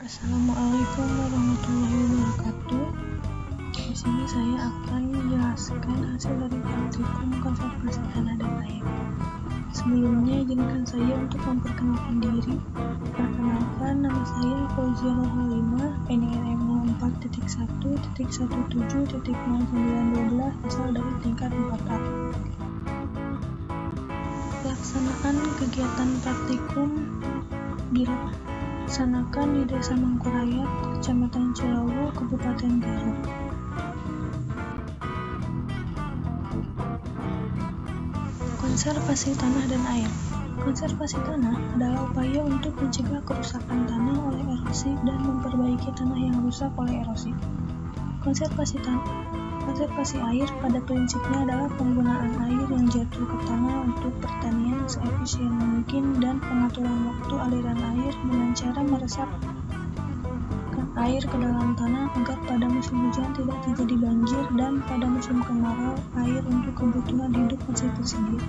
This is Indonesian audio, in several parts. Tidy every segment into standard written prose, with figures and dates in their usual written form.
Assalamualaikum warahmatullahi wabarakatuh. Di sini saya akan menjelaskan hasil dari praktikum konservasi tanah dan air. Sebelumnya, izinkan saya untuk memperkenalkan diri. Perkenalkan, nama saya Fauzia Nurhalimah, NIM 04.1.17.0912, asal dari tingkat 4A. Pelaksanaan kegiatan praktikum dilaksanakan di Desa Mangkurayat, Kecamatan Cilawu, Kabupaten Garut. Konservasi tanah dan air. Konservasi tanah adalah upaya untuk mencegah kerusakan tanah oleh erosi dan memperbaiki tanah yang rusak oleh erosi. Konservasi air pada prinsipnya adalah penggunaan air yang jatuh ke tanah untuk pertanian seefisien mungkin dan pengaturan waktu aliran air dengan cara meresapkan air ke dalam tanah agar pada musim hujan tidak terjadi banjir dan pada musim kemarau air untuk kebutuhan hidup masih tersedia.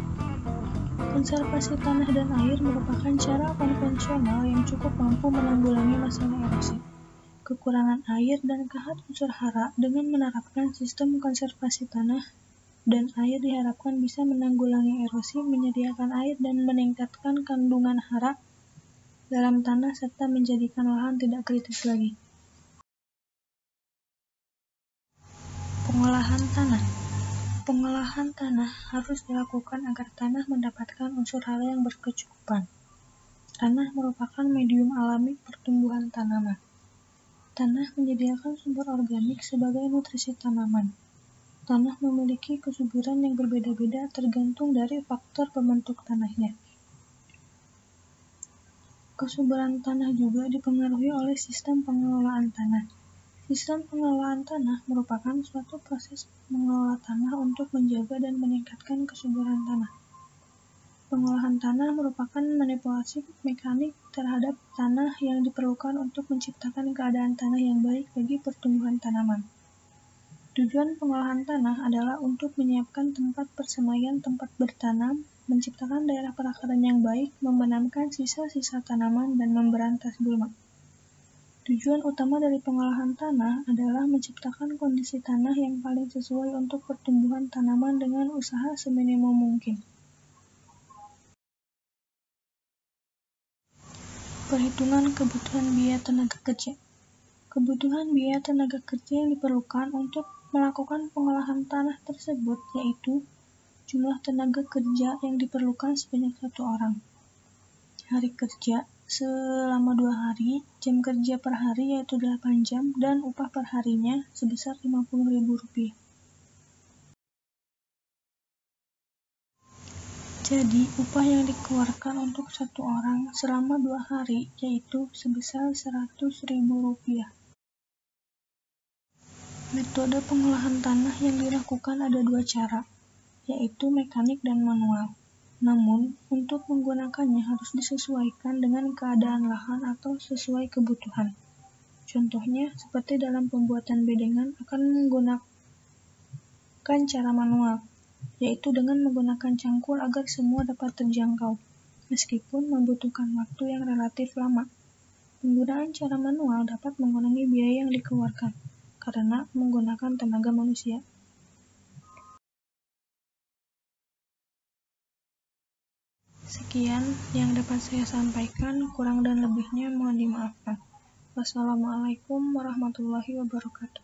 Konservasi tanah dan air merupakan cara konvensional yang cukup mampu menanggulangi masalah erosi, kekurangan air, dan kahat unsur hara. Dengan menerapkan sistem konservasi tanah dan air diharapkan bisa menanggulangi erosi, menyediakan air, dan meningkatkan kandungan hara dalam tanah serta menjadikan lahan tidak kritis lagi. Pengolahan tanah. Pengolahan tanah harus dilakukan agar tanah mendapatkan unsur hara yang berkecukupan. Tanah merupakan medium alami pertumbuhan tanaman. Tanah menyediakan sumber organik sebagai nutrisi tanaman. Tanah memiliki kesuburan yang berbeda-beda tergantung dari faktor pembentuk tanahnya. Kesuburan tanah juga dipengaruhi oleh sistem pengelolaan tanah. Sistem pengelolaan tanah merupakan suatu proses mengelola tanah untuk menjaga dan meningkatkan kesuburan tanah. Pengolahan tanah merupakan manipulasi mekanik terhadap tanah yang diperlukan untuk menciptakan keadaan tanah yang baik bagi pertumbuhan tanaman. Tujuan pengolahan tanah adalah untuk menyiapkan tempat persemaian tempat bertanam, menciptakan daerah perakaran yang baik, membenamkan sisa-sisa tanaman, dan memberantas gulma. Tujuan utama dari pengolahan tanah adalah menciptakan kondisi tanah yang paling sesuai untuk pertumbuhan tanaman dengan usaha seminimum mungkin. Perhitungan kebutuhan biaya tenaga kerja. Kebutuhan biaya tenaga kerja yang diperlukan untuk melakukan pengolahan tanah tersebut yaitu jumlah tenaga kerja yang diperlukan sebanyak 1 orang. Hari kerja selama 2 hari, jam kerja per hari yaitu 8 jam, dan upah per harinya sebesar Rp50.000. Jadi, upah yang dikeluarkan untuk 1 orang selama 2 hari yaitu sebesar Rp100.000. Metode pengolahan tanah yang dilakukan ada 2 cara, yaitu mekanik dan manual. Namun, untuk menggunakannya harus disesuaikan dengan keadaan lahan atau sesuai kebutuhan. Contohnya, seperti dalam pembuatan bedengan akan menggunakan cara manual, yaitu dengan menggunakan cangkul agar semua dapat terjangkau, meskipun membutuhkan waktu yang relatif lama. Penggunaan cara manual dapat mengurangi biaya yang dikeluarkan, karena menggunakan tenaga manusia. Sekian yang dapat saya sampaikan, kurang dan lebihnya mohon dimaafkan. Wassalamualaikum warahmatullahi wabarakatuh.